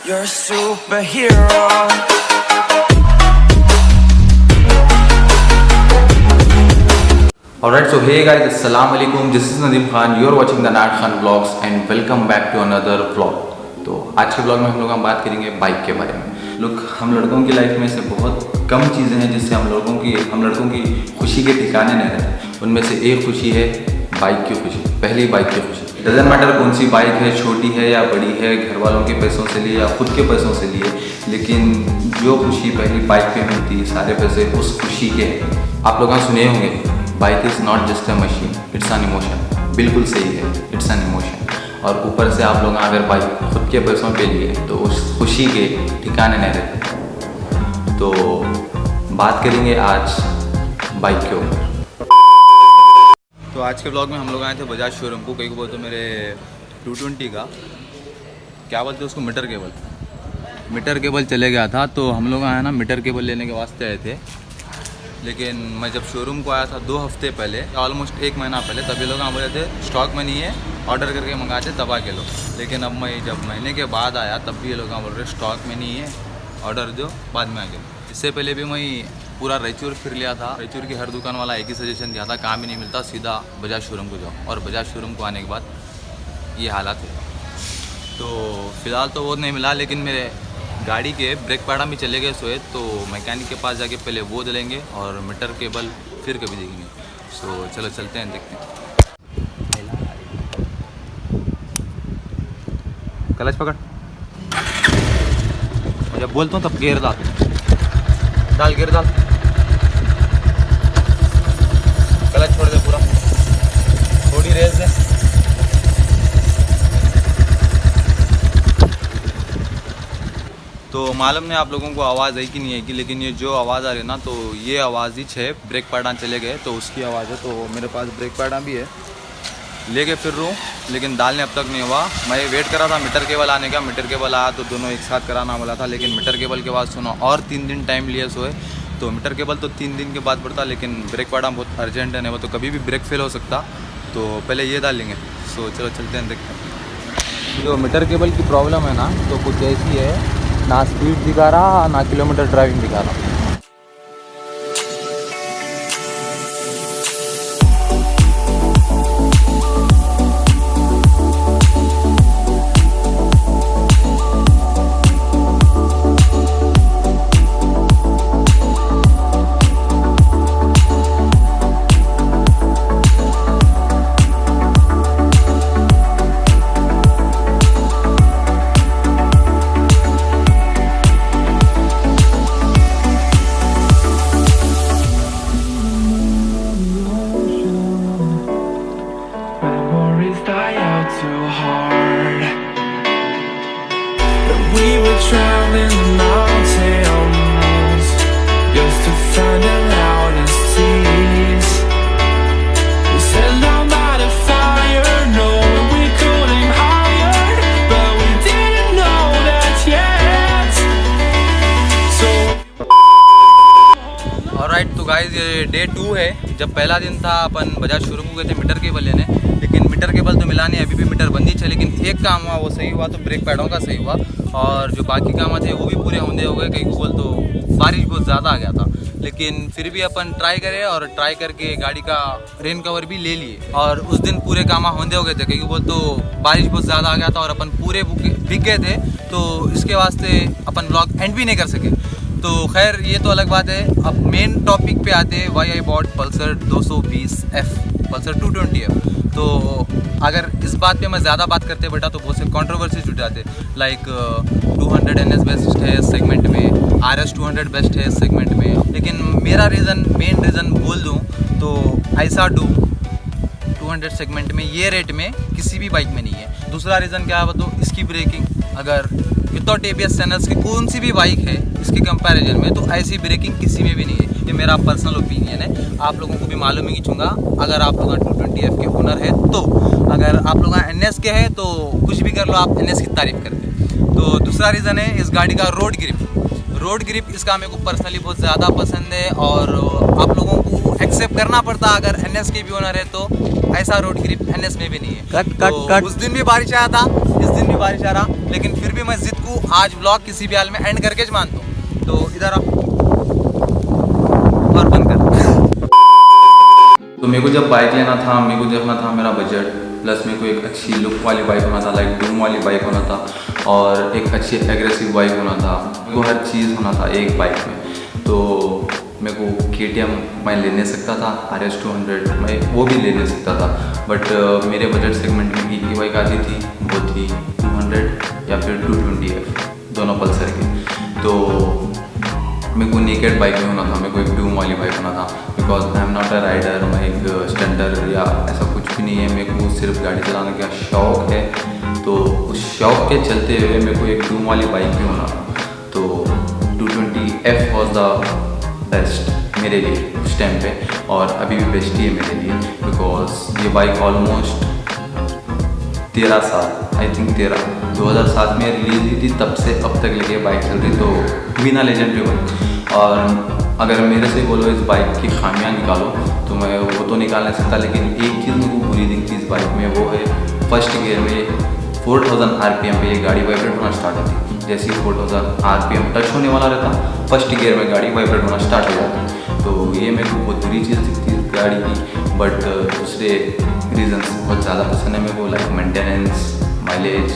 You're a superhero. Alright, so hey guys, assalamu alaikum. This is Nadeem Khan. You are watching the Nat Khan Vlogs and welcome back to another vlog. तो आज के blog में हम बात करेंगे bike के बारे में। लोग हम लड़कों की लाइफ में से बहुत कम चीज़ें हैं जिससे हम लड़कों की खुशी के ठिकाने नहीं रहते। उनमें से एक खुशी है बाइक की खुशी। पहली बाइक की खुशी, डजेंट मैटर कौन सी बाइक है, छोटी है या बड़ी है, घर वालों के पैसों से लिए या खुद के पैसों से लिए, लेकिन जो खुशी पहली बाइक पे मिलती है सारे पैसे उस खुशी के हैं। आप लोग सुने होंगे bike is not just a machine, it's an emotion. बिल्कुल सही है, इट्स एन इमोशन। और ऊपर से आप लोग अगर बाइक खुद के पैसों पे लिए तो उस खुशी के ठिकाने नहीं रहते। तो बात करेंगे आज बाइक के ऊपर। तो आज के ब्लॉग में हम लोग आए थे बजाज शोरूम को। कहीं को बोलते मेरे 220 का क्या बोलते उसको मीटर केबल चले गया था। तो हम लोग आए ना मीटर केबल लेने के वास्ते आए थे। लेकिन मैं जब शोरूम को आया था 2 हफ्ते पहले, ऑलमोस्ट 1 महीना पहले, तभी लोग बोले थे स्टॉक में नहीं है, ऑर्डर करके मंगाते तब आके लो। लेकिन अब मैं जब महीने के बाद आया तब भी ये लोग बोल रहे स्टॉक में नहीं है, ऑर्डर दो बाद में आके लो। इससे पहले भी मैं पूरा रायचूर फिर लिया था। रायचूर की हर दुकान वाला एक ही सजेशन दिया था, काम ही नहीं मिलता, सीधा बजाज शोरूम को जाओ। और बजाज शोरूम को आने के बाद ये हालत है। तो फ़िलहाल तो वो नहीं मिला, लेकिन मेरे गाड़ी के ब्रेक पैडा भी चले गए सोए। तो मैकेनिक के पास जाके पहले वो दिलेंगे और मीटर केबल फिर कभी देखेंगे। सो चलो चलते हैं, देखते हैं। क्लच पकड़, जब बोलता हूँ तब गियर डाल गियर डाल, क्लच छोड़ दे पूरा, थोड़ी रेस दे। तो मालूम नहीं आप लोगों को आवाज़ आई कि नहीं आएगी, लेकिन ये जो आवाज़ आ रही है ना, तो ये आवाज़ ही है ब्रेक पैडा चले गए तो उसकी आवाज़ है। तो मेरे पास ब्रेक पैडा भी है, लेके फिर रहा हूँ, लेकिन डालने अब तक नहीं हुआ। मैं वेट कर रहा था मीटर केबल आने का। मीटर केबल आया तो दोनों एक साथ कराना वाला था, लेकिन मीटर केबल के बाद सुनो और 3 दिन टाइम लिया सोए। तो मीटर केबल तो 3 दिन के बाद पड़ता, लेकिन ब्रेक पैडा बहुत अर्जेंट है, नहीं वो तो कभी भी ब्रेक फेल हो सकता। तो पहले ये डाल लेंगे। सो चलो चलते हैं, देखते हैं। जो मीटर केबल की प्रॉब्लम है ना, तो कुछ ऐसी है, ना स्पीड दिखा रहा ना किलोमीटर ड्राइविंग दिखा रहा। Traveling mountains just to find the loudest seas. We set down by the fire, knowing we couldn't hide, but we didn't know that yet. So alright, तो गाइस ये डे 2 है। जब पहला दिन था अपन बजाज शोरूम को गए थे मीटर केबल लेने, लेकिन मीटर केबल तो मिला नहीं, अभी भी मीटर बंदी है। लेकिन एक काम हुआ, वो सही हुआ, तो ब्रेक पैडों का सही हुआ, और जो बाकी काम थे वो भी पूरे होंदे हो गए। कहीं को बोल तो बारिश बहुत ज़्यादा आ गया था, लेकिन फिर भी अपन ट्राई करे और ट्राई करके गाड़ी का रेन कवर भी ले लिए। और उस दिन पूरे काम होंदे हो गए थे, कहीं को बोल तो बारिश बहुत ज़्यादा आ गया था और अपन पूरे भीग गए थे। तो इसके वास्ते अपन ब्लॉग एंड भी नहीं कर सके। तो खैर ये तो अलग बात है। अब मेन टॉपिक पे आते हैं, why I bought Pulsar 220F, Pulsar 220F। तो अगर इस बात पे मैं ज़्यादा बात करते बेटा तो बहुत से कंट्रोवर्सी जुट जाते, लाइक 200 NS बेस्ट है इस सेगमेंट में, RS 200 बेस्ट है इस सेगमेंट में। लेकिन मेरा मेन रीज़न बोल दूँ तो ऐसा 200 सेगमेंट में ये रेट में किसी भी बाइक में नहीं है। दूसरा रीज़न क्या है तो इसकी ब्रेकिंग, अगर विदाउट ABS चैनल्स की कौन सी भी बाइक है इसके कंपैरिजन में, तो ऐसी ब्रेकिंग किसी में भी नहीं है। ये मेरा पर्सनल ओपिनियन है, आप लोगों को भी मालूम ही चूँगा अगर आप लोग 220F के ओनर है तो। अगर आप लोग NS के हैं तो कुछ भी कर लो, आप NS की तारीफ करते। तो दूसरा रीज़न है इस गाड़ी का रोड ग्रिप। इसका मेरे को पर्सनली बहुत ज़्यादा पसंद है, और आप लोगों को एक्सेप्ट करना पड़ता अगर NS के भी ओनर है तो। ऐसा रोड ग्रिप NS में भी नहीं है। कट। उस दिन भी बारिश आया था, इस दिन भी बारिश आ रहा, लेकिन फिर भी मैं जिद को आज ब्लॉग किसी भी हाल में एंड करके ज मानता हूँ। तो इधर आप और बंद कर। तो मेरे को जब बाइक लेना था, मेरे को देखना था मेरा बजट, प्लस मेरे को एक अच्छी लुक वाली बाइक होना था, लाइक डूम वाली बाइक होना था, और एक अच्छी एग्रेसिव बाइक होना था। मेरे को हर चीज़ होना था एक बाइक में। तो मेरे को KTM मैं ले नहीं सकता था, RS 200 मैं वो भी ले नहीं सकता था, बट मेरे बजट सेगमेंट में ही बाइक आती थी, वो थी 200 या फिर 220F, दोनों पल्सर की। तो मेरे को नेकेड बाइक में होना था, मेरे को एक डूम वाली बाइक होना था, because I am not a rider, मैं एक स्टंटर या ऐसा कुछ भी नहीं है। मेरे को सिर्फ गाड़ी चलाने का शौक़ है, तो उस शौक़ के चलते हुए मेरे को एक डूम वाली बाइक भी होना था। तो 220F वॉज द बेस्ट मेरे लिए उस टाइम पे, और अभी भी बेस्ट ही है मेरे लिए, बिकॉज ये बाइक ऑलमोस्ट 13 साल, आई थिंक 2007 में रिलीज हुई थी, तब से अब तक लेके बाइक चल रही। तो बिना लेजेंडरी बाइक, और अगर मेरे से बोलो इस बाइक की खामियां निकालो तो मैं वो तो निकाल नहीं सकता, लेकिन एक चीज़ मेरे को बुरी दिखती इस बाइक में, वो है फर्स्ट गियर में 4000 RPM पे ये गाड़ी वाइब्रेट होना स्टार्ट होती। जैसे ही 4000 RPM टच होने वाला रहता, फर्स्ट गियर में गाड़ी वाइब्रेट होना स्टार्ट हो जाती। तो ये मेरे को बहुत बुरी चीज़ दिखती है गाड़ी की, बट दूसरे रीजंस बहुत ज़्यादा पसंद है मेरे को, लाइक मेंटेनेंस, माइलेज।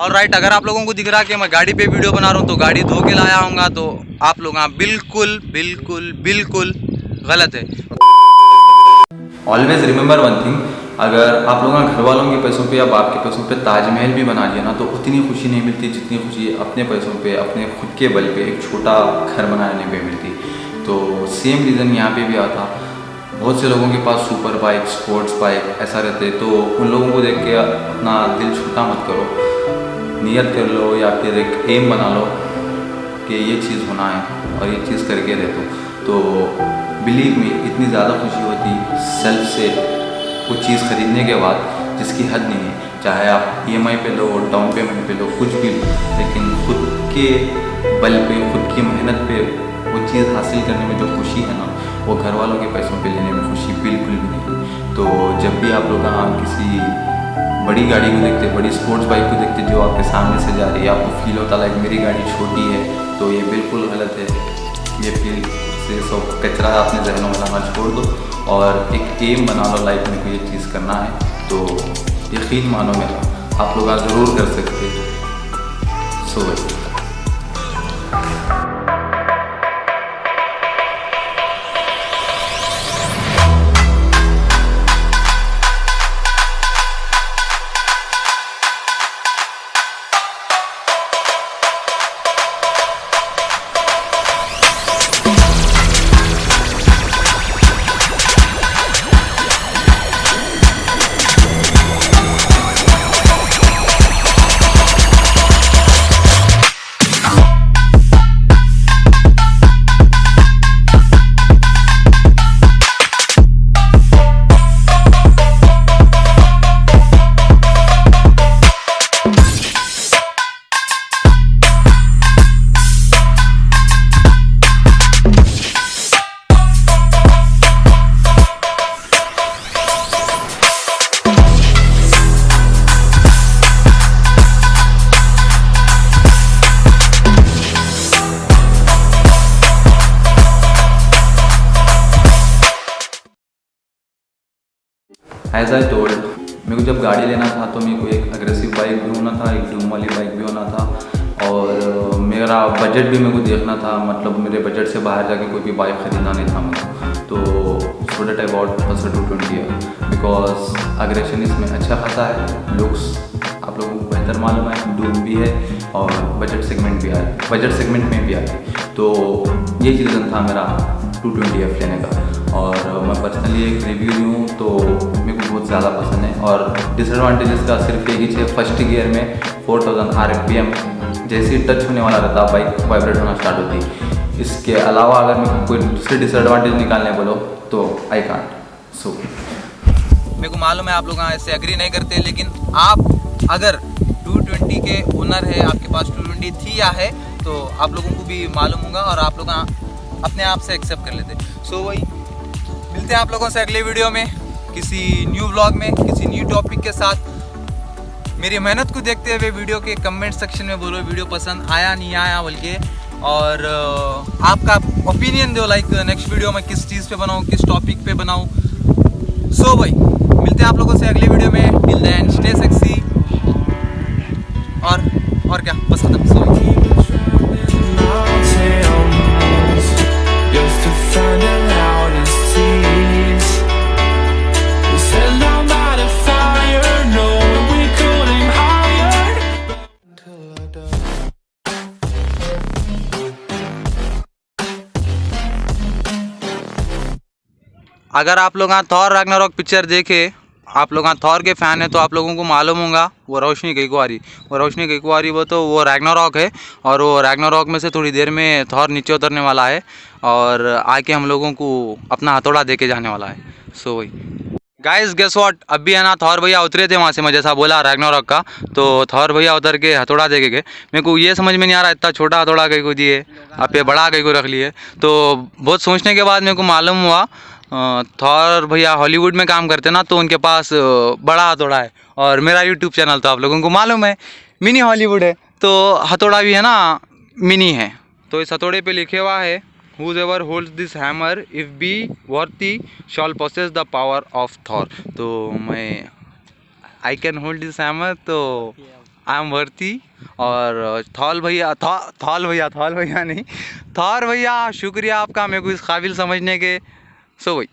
ऑलराइट, अगर आप लोगों को दिख रहा कि मैं गाड़ी पे वीडियो बना रहा हूँ तो गाड़ी धो के लाया हूँगा, तो आप लोग बिल्कुल बिल्कुल बिल्कुल गलत है। ऑलवेज रिमेंबर वन थिंग, अगर आप लोगों घर वालों के पैसों पे या बाप के पैसों पे ताजमहल भी बना लिया ना, तो उतनी खुशी नहीं मिलती जितनी खुशी अपने पैसों पे, अपने खुद के बल पे एक छोटा घर बनाने पे मिलती। तो सेम रीज़न यहाँ पे भी आता। बहुत से लोगों के पास सुपर बाइक, स्पोर्ट्स बाइक ऐसा रहते, तो उन लोगों को देख के अपना दिल छोटा मत करो, नियत कर लो या फिर एक एम बना लो कि ये चीज़ होना है और ये चीज़ करके दे दो। तो बिलीव में इतनी ज़्यादा खुशी होती सेल्फ से कुछ चीज़ ख़रीदने के बाद जिसकी हद नहीं है। चाहे आप EMI पे लो, डाउन पेमेंट पे लो, कुछ भी लो, लेकिन खुद के बल पे, खुद की मेहनत पे वो चीज़ हासिल करने में जो खुशी है ना, वो घर वालों के पैसों पे लेने में खुशी बिल्कुल भी नहीं। तो जब भी आप लोग किसी बड़ी गाड़ी को देखते, बड़ी स्पोर्ट्स बाइक को देखते जो आपके सामने से जा रही है, आपको फील होता लाइक मेरी गाड़ी छोटी है, तो ये बिल्कुल गलत है। ये फील से सब कचरा अपने जहनों में लाना छोड़ दो और एक एम बना लो लाइफ में, कोई ये चीज़ करना है तो यकीन मानो मेरा, आप लोग ज़रूर कर सकते। सो एज आई टोल्ड, मेरे को जब गाड़ी लेना था तो मेरे को एक अग्रेसिव बाइक भी होना था, एक डूम वाली बाइक भी होना था, और मेरा बजट भी मेरे को देखना था, मतलब मेरे बजट से बाहर जाके कोई भी बाइक ख़रीदना नहीं था मेरे को। तो so that I bought Pulsar 220 because aggression इसमें अच्छा खासा है, लुक्स आप लोगों को बेहतर मालूम है, डूम भी है और बजट सेगमेंट भी आ है, बजट सेगमेंट में भी आती। तो यही रीज़न था मेरा 220F लेने का। और मैं पर्सनली एक रिव्यू दूँ तो मेरे को बहुत ज़्यादा पसंद है। और डिसएडवांटेजेस का सिर्फ एक ही है, फर्स्ट गियर में 4000 RPM जैसे ही टच होने वाला रहता बाइक वाइब्रेट होना स्टार्ट होती। इसके अलावा अगर मैं कोई दूसरे डिसएडवांटेज निकालने बोलो तो आई कांट। सो मेरे को मालूम है आप लोग ऐसे एग्री नहीं करते, लेकिन आप अगर 220 के ओनर है, आपके पास 220 थी या है, तो आप लोगों को भी मालूम होगा और आप लोग अपने आप से एक्सेप्ट कर लेते। सो वही मिलते हैं आप लोगों से अगले वीडियो में, किसी न्यू व्लॉग में, किसी न्यू टॉपिक के साथ। मेरी मेहनत को देखते हुए वीडियो के कमेंट सेक्शन में बोलो वीडियो पसंद आया नहीं आया बोल के, और आपका ओपिनियन दो, लाइक नेक्स्ट वीडियो में किस चीज़ पे बनाऊँ, किस टॉपिक पे बनाऊँ। सो भाई मिलते हैं आप लोगों से अगले वीडियो में। टिल देन स्टे सेक्सी, और क्या, बस खत्म। सो Just to find the loudest tears. We set down by the fire, knowing we couldn't hide. Till I die. अगर आप लोग थॉर रैग्नारॉक पिक्चर देखे, आप लोग थॉर के फ़ैन है तो आप लोगों को मालूम होगा वो रोशनी गैकवारी वो तो वो रैग्नारॉक है, और वो रैग्नारॉक में से थोड़ी देर में थॉर नीचे उतरने वाला है और आके हम लोगों को अपना हथौड़ा दे के जाने वाला है। सो वही गाइस, गेस व्हाट, अभी है ना थॉर भैया उतरे थे वहाँ से, मैं जैसा बोला रैग्नारॉक का, तो थॉर भैया उतर के हथौड़ा दे के गए। मेरे को ये समझ में नहीं आ रहा इतना छोटा हथौड़ा कहीं को दिए, आप ये बड़ा कहीं को रख लिए। तो बहुत सोचने के बाद मेरे को मालूम हुआ थॉर भैया हॉलीवुड में काम करते ना, तो उनके पास बड़ा हथौड़ा है, और मेरा यूट्यूब चैनल तो आप लोगों को मालूम है मिनी हॉलीवुड है, तो हथौड़ा भी है ना मिनी है। तो इस हथौड़े पे लिखे हुआ है whoever holds this hammer if be worthy shall possess the power of Thor। तो मैं I can hold this hammer, तो आई एम वर्ती। और थॉल भैया नहीं, थॉर भैया शुक्रिया आपका मेरे को इस काबिल समझने के। सो वही।